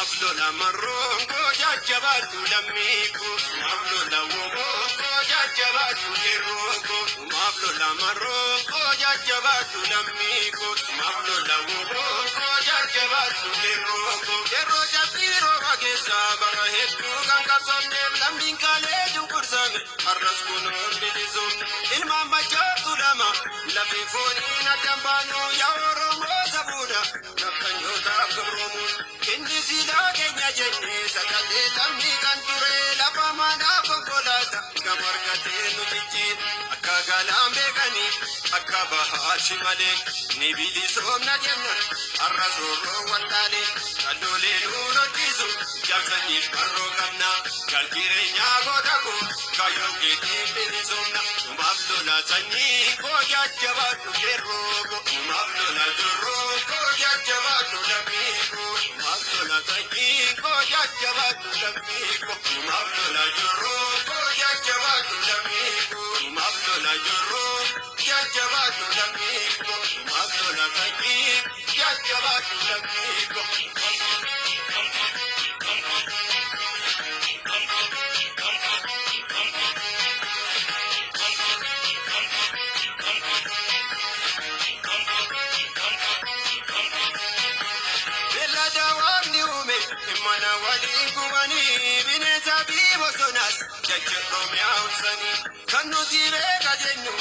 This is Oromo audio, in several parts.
Maflola marrongo jajjabatu lammiku Maflola womongo jajjabatu yerrongo Maflola marrongo jajjabatu lammiku Maflola womongo jajjabatu yerrongo Yerro jabiro magesa bara hettu gankabsonne lammin kalee junkursame arras kunuun bilisum ilmaan bachatu lama lafi fooniin addambanu yaa Oromoo sabuudha nakkan yootaaf gabroomuu Inni sidaa keenya jennee sagalee lammii kan ture lafa manaa konkolaataa gamargatee nutichi akka galaan beekanii akka bahaasi malee ni bilisoomna jenna har'a soorroo wallaalee kaloolee nuun hojjisu jaalsaniif barroo qabna jaal jireenyaa godhaku kaayoo keetiin bilisoomna umaaf lola sanyii koo jajjabaatu yeroo umaaf lola jirroo koo jajjabaatu lammiiku Maflola tajiko jajjabatu lammiku Maflola jirro ko jajjabatu lammiku Maflola jirro jajjabatu lammiku Maflola tajiko jajjabatu lammiku Mana wali kumani bineensa fi bosonaas jajjaboo mi'aawsanii kan nuti beeka jennu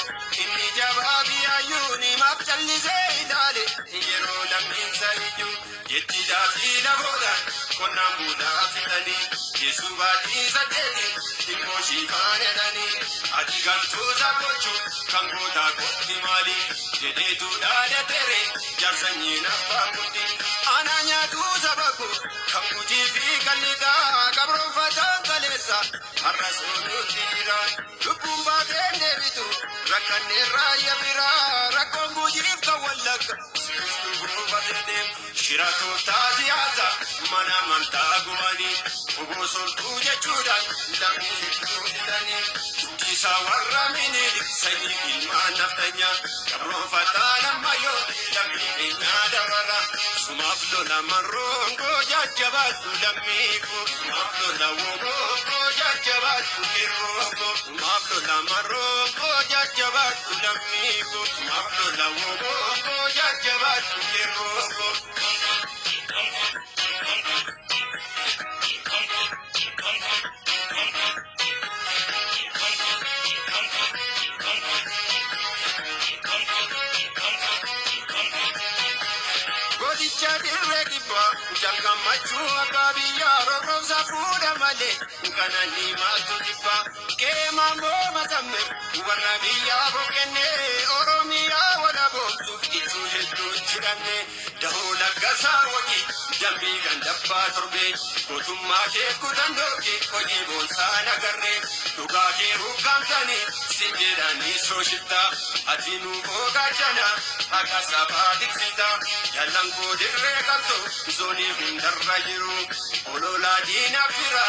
inni jabaa fi hayyuuni maaf callisee ilaale yeroo lammiinsa iyyuu jettiidhaa fi lafoodhaan qonnaan bulaa fidanii Yesuus baadhii saddeeti dhimmoo shiifaan jedhanii ati galtuu saaphochuu kan gootaa qotti maali jedheetu dhaadhatere jaarsanyiin abbaa kutti ana nyaatuu sabaku kan hojii fi kalligaa qabroonfataan kaleessa har'a soonuutti jira lubbuun baateen deebitu rakkanneerraa yabiraa rakkoon gujiif kan wallagga Shiratootaa siyaasa mana amantaa gubanii obosoltuu jechuudhaan lammii hedduu hidhanii guddisaa warra minilik sanyii ilmaan naftanyaa qabroonfataan ammayyoo lammii keenyaa darara sumaaf lola marroongoo jajjabaatu lammiiku sumaaf lola womoongoo jajjabaatu yerroongoo sumaaf lola marroongoo jajjabaatu lammiiku sumaaf lola womoongoo jajjabaatu yerroongoo Jalgamachuu akka biyyaa roobroomsa fuudha malee kananii maaltu jibba keemaan booma samme warra biyyaa boqqennee Oromiyaa wala boobsuuf itti hedduu jiranne dahoo laggasaa wajji dambii gandabbaa torbee gootummaa kee kudandooki hojii boonsaa nagarree dhugaa kee rukkaamsanii sin jedhanii sooshitta ati nu googaachana akka sabaa diksita yaallan koo dirree qabso zoonii hundarra jiru ololaa diinaa fira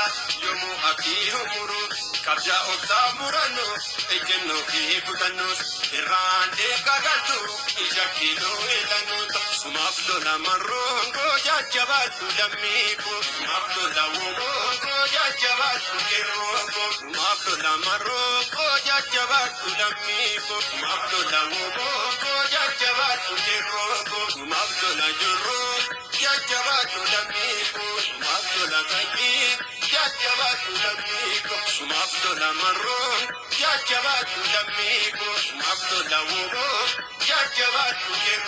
yommuu abdii humuru kabjaa obsaaf murannoo ejjennoo fi kutannoos irraan deekaa galtu ija kiiloo eelannoota sumaaf lola marroongoo jajjabaatu lammiiku sumaaf lola womoongoo jajjabaatu yerroongoo sumaaf lola marroongoo jajjabaatu lammiiku sumaaf lola womoongoo jajjabaatu yerroongoo sumaaf lola jirroo jajjabaatu lammiiku sumaaf lola kanyii jajjabaatu lammiiku sumaaf lola marroon jajjabaatu lammiiku sumaaf lola womoo jajjabaatu yerroongoo